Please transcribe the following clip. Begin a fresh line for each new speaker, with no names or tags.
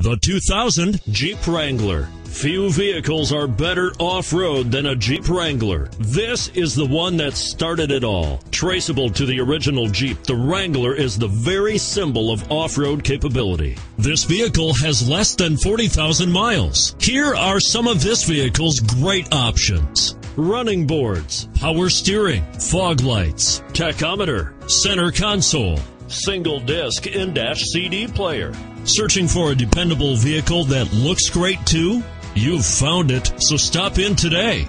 The 2000 Jeep Wrangler. Few vehicles are better off-road than a Jeep Wrangler. This is the one that started it all. Traceable to the original Jeep, the Wrangler is the very symbol of off-road capability. This vehicle has less than 40,000 miles. Here are some of this vehicle's great options: running boards, power steering, fog lights, tachometer, center console, single disc in-dash CD player. Searching for a dependable vehicle that looks great too? You've found it, so stop in today.